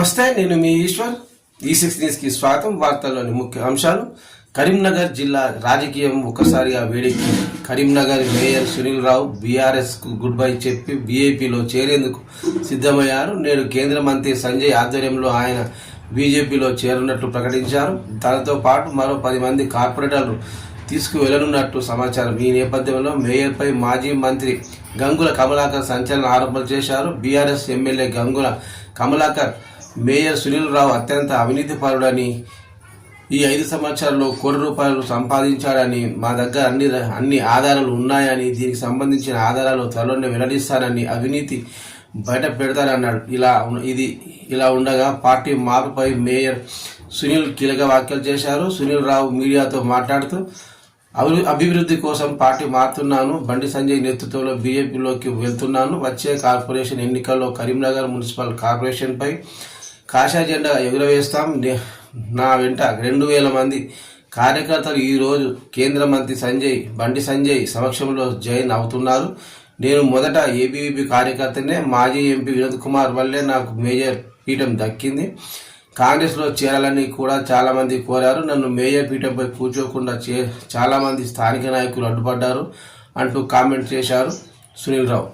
నమస్తే, నేను మీ ఈశ్వర్. ఈ6 న్యూస్కి స్వాగతం. వార్తల్లోని ముఖ్య అంశాలు. కరీంనగర్ జిల్లా రాజకీయం ఒక్కసారిగా వేడెక్కి కరీంనగర్ మేయర్ సునీల్ రావు బీఆర్ఎస్కు గుడ్ బై చెప్పి బీజేపీలో చేరేందుకు సిద్ధమయ్యారు. నేడు కేంద్ర మంత్రి సంజయ్ ఆధ్వర్యంలో ఆయన బీజేపీలో చేరున్నట్లు ప్రకటించారు. తనతో పాటు మరో 10 మంది కార్పొరేటర్లు తీసుకువెళ్లనున్నట్టు సమాచారం. ఈ నేపథ్యంలో మేయర్పై మాజీ మంత్రి గంగుల కమలాకర్ సంచలన ఆరోపణలు చేశారు. BRS MLA Gangula Kamalakar mayor Sunil Rao అత్యంత అవినీతిపరుడని, ఈ 5 సంవత్సరాల్లో ₹1 కోటి సంపాదించాడని, మా దగ్గర అన్ని ఆధారాలు ఉన్నాయని, దీనికి సంబంధించిన ఆధారాలు త్వరలోనే వెల్లడిస్తానని, అవినీతి బయట పెడతారన్నాడు. ఇలా ఉండగా పార్టీ మార్పుపై మేయర్ సునీల్ కీలక వ్యాఖ్యలు చేశారు. సునీల్ రావు మీడియాతో మాట్లాడుతూ అభివృద్ధి కోసం పార్టీ మారుతున్నాను, బండి సంజయ్ నేతృత్వంలో బీజేపీలోకి వెళ్తున్నాను. వచ్చే కార్పొరేషన్ ఎన్నికల్లో కరీంనగర్ మున్సిపల్ కార్పొరేషన్పై కాషా జెండా ఎగురవేస్తాం. నా వెంట 2000 మంది కార్యకర్తలు ఈరోజు కేంద్ర మంత్రి బండి సంజయ్ సమక్షంలో జాయిన్ అవుతున్నారు. నేను మొదట ఏబీవీపీ కార్యకర్తనే. మాజీ ఎంపీ వినోద్ కుమార్ వల్లే నాకు మేయర్ పీఠం దక్కింది. కాంగ్రెస్లో చేరాలని కూడా చాలామంది కోరారు. నన్ను మేయర్ పీఠంపై కూర్చోకుండా చాలామంది స్థానిక నాయకులు అడ్డుపడ్డారు అంటూ కామెంట్ చేశారు సునీల్ రావు.